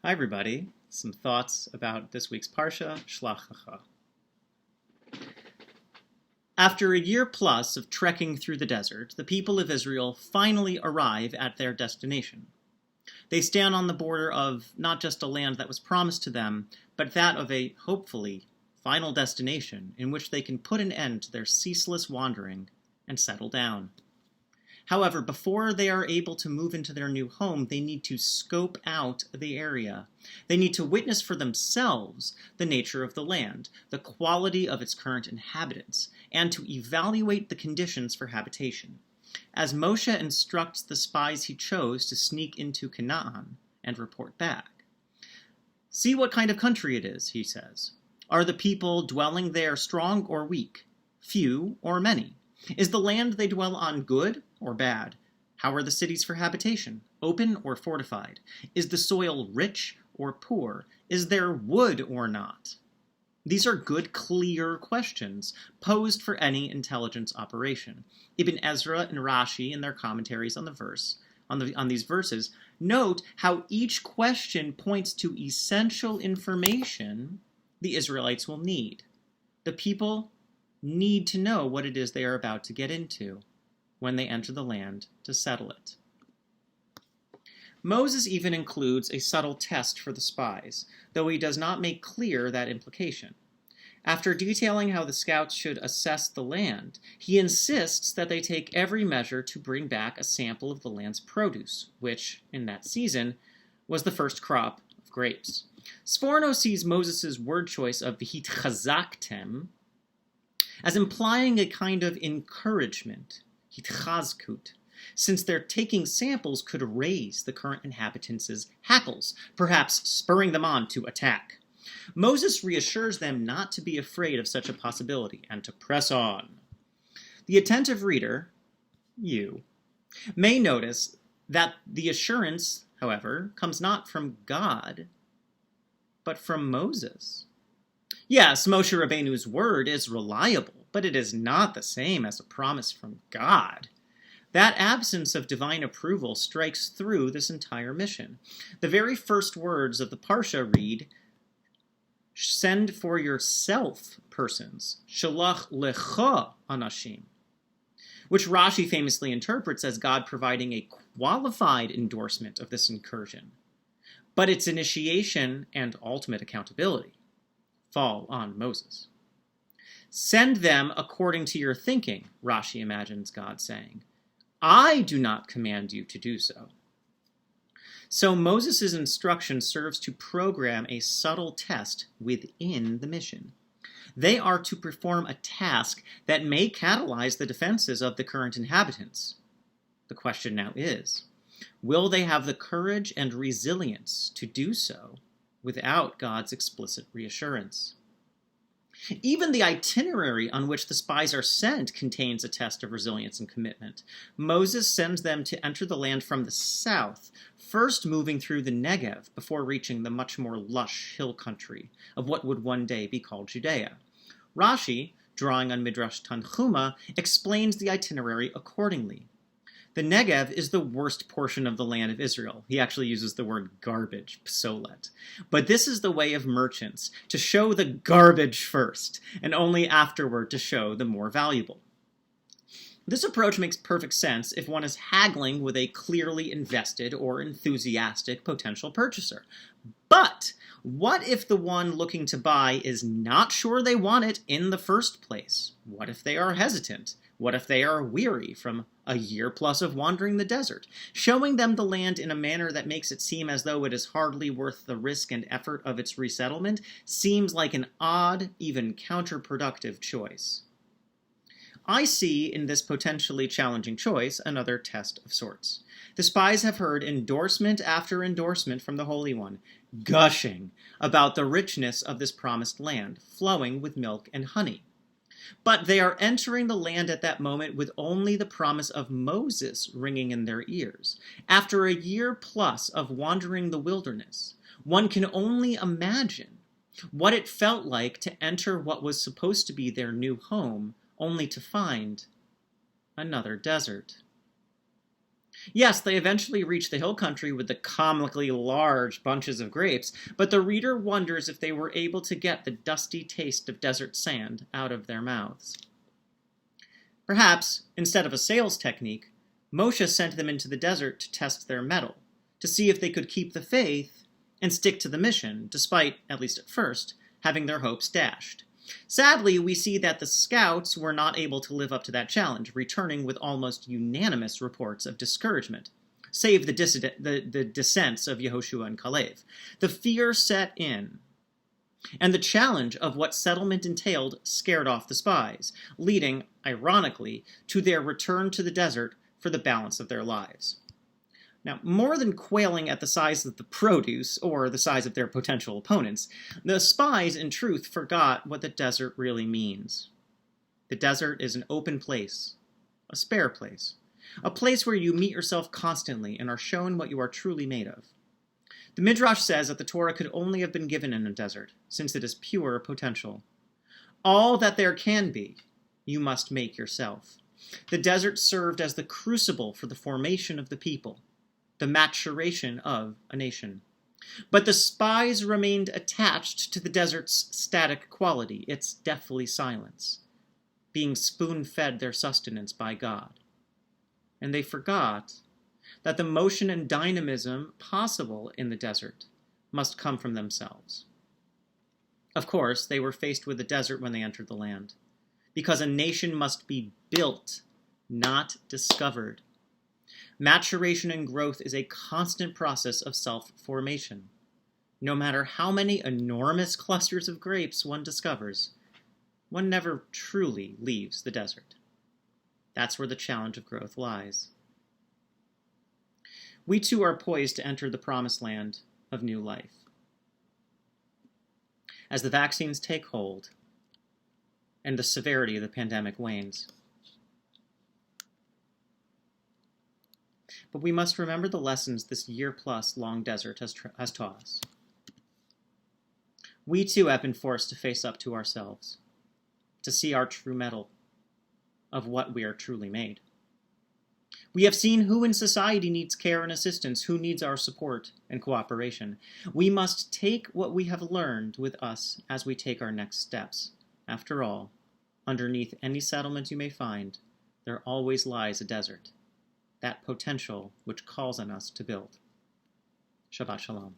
Hi everybody, some thoughts about this week's Parsha, Shelach Lecha. After a year plus of trekking through the desert, the people of Israel finally arrive at their destination. They stand on the border of not just a land that was promised to them, but that of a, hopefully, final destination in which they can put an end to their ceaseless wandering and settle down. However, before they are able to move into their new home, they need to scope out the area. They need to witness for themselves the nature of the land, the quality of its current inhabitants, and to evaluate the conditions for habitation. As Moshe instructs the spies he chose to sneak into Canaan and report back. See what kind of country it is, he says. Are the people dwelling there strong or weak, few or many? Is the land they dwell on good or bad? How are the cities for habitation, open or fortified? Is the soil rich or poor? Is there wood or not? These are good, clear questions posed for any intelligence operation. Ibn Ezra and Rashi, in their commentaries on these verses, note how each question points to essential information the Israelites will need. The people need to know what it is they are about to get into when they enter the land to settle it. Moses even includes a subtle test for the spies, though he does not make clear that implication. After detailing how the scouts should assess the land, he insists that they take every measure to bring back a sample of the land's produce, which, in that season, was the first crop of grapes. Sforno sees Moses' word choice of v'hitchazaktem as implying a kind of encouragement, hitchazkut, since their taking samples could raise the current inhabitants' hackles, perhaps spurring them on to attack. Moses reassures them not to be afraid of such a possibility and to press on. The attentive reader, you, may notice that the assurance, however, comes not from God, but from Moses. Yes, Moshe Rabbeinu's word is reliable, but it is not the same as a promise from God. That absence of divine approval strikes through this entire mission. The very first words of the Parsha read, "Send for yourself persons, Shelach Lecha anashim," which Rashi famously interprets as God providing a qualified endorsement of this incursion. But its initiation and ultimate accountability fall on Moses. Send them according to your thinking, Rashi imagines God saying. I do not command you to do so. So Moses' instruction serves to program a subtle test within the mission. They are to perform a task that may catalyze the defenses of the current inhabitants. The question now is, will they have the courage and resilience to do so without God's explicit reassurance? Even the itinerary on which the spies are sent contains a test of resilience and commitment. Moses sends them to enter the land from the south, first moving through the Negev before reaching the much more lush hill country of what would one day be called Judea. Rashi, drawing on Midrash Tanchuma, explains the itinerary accordingly. The Negev is the worst portion of the land of Israel. He actually uses the word garbage, psolet. But this is the way of merchants, to show the garbage first, and only afterward to show the more valuable. This approach makes perfect sense if one is haggling with a clearly invested or enthusiastic potential purchaser. But what if the one looking to buy is not sure they want it in the first place? What if they are hesitant? What if they are weary from a year plus of wandering the desert? Showing them the land in a manner that makes it seem as though it is hardly worth the risk and effort of its resettlement seems like an odd, even counterproductive choice. I see in this potentially challenging choice another test of sorts. The spies have heard endorsement after endorsement from the Holy One, gushing about the richness of this promised land, flowing with milk and honey. But they are entering the land at that moment with only the promise of Moses ringing in their ears. After a year plus of wandering the wilderness, one can only imagine what it felt like to enter what was supposed to be their new home, only to find another desert. Yes, they eventually reach the hill country with the comically large bunches of grapes, but the reader wonders if they were able to get the dusty taste of desert sand out of their mouths. Perhaps, instead of a sales technique, Moshe sent them into the desert to test their mettle, to see if they could keep the faith and stick to the mission, despite, at least at first, having their hopes dashed. Sadly, we see that the scouts were not able to live up to that challenge, returning with almost unanimous reports of discouragement, save the dissents of Yehoshua and Kalev. The fear set in, and the challenge of what settlement entailed scared off the spies, leading, ironically, to their return to the desert for the balance of their lives. Now, more than quailing at the size of the produce or the size of their potential opponents, the spies, in truth, forgot what the desert really means. The desert is an open place, a spare place, a place where you meet yourself constantly and are shown what you are truly made of. The Midrash says that the Torah could only have been given in a desert, since it is pure potential. All that there can be, you must make yourself. The desert served as the crucible for the formation of the people, the maturation of a nation. But the spies remained attached to the desert's static quality, its deathly silence, being spoon-fed their sustenance by God. And they forgot that the motion and dynamism possible in the desert must come from themselves. Of course, they were faced with the desert when they entered the land, because a nation must be built, not discovered. Maturation and growth is a constant process of self-formation. No matter how many enormous clusters of grapes one discovers, one never truly leaves the desert. That's where the challenge of growth lies. We too are poised to enter the promised land of new life. As the vaccines take hold and the severity of the pandemic wanes. But we must remember the lessons this year-plus long desert has taught us. We too have been forced to face up to ourselves, to see our true mettle of what we are truly made. We have seen who in society needs care and assistance, who needs our support and cooperation. We must take what we have learned with us as we take our next steps. After all, underneath any settlement you may find, there always lies a desert, that potential which calls on us to build. Shabbat Shalom.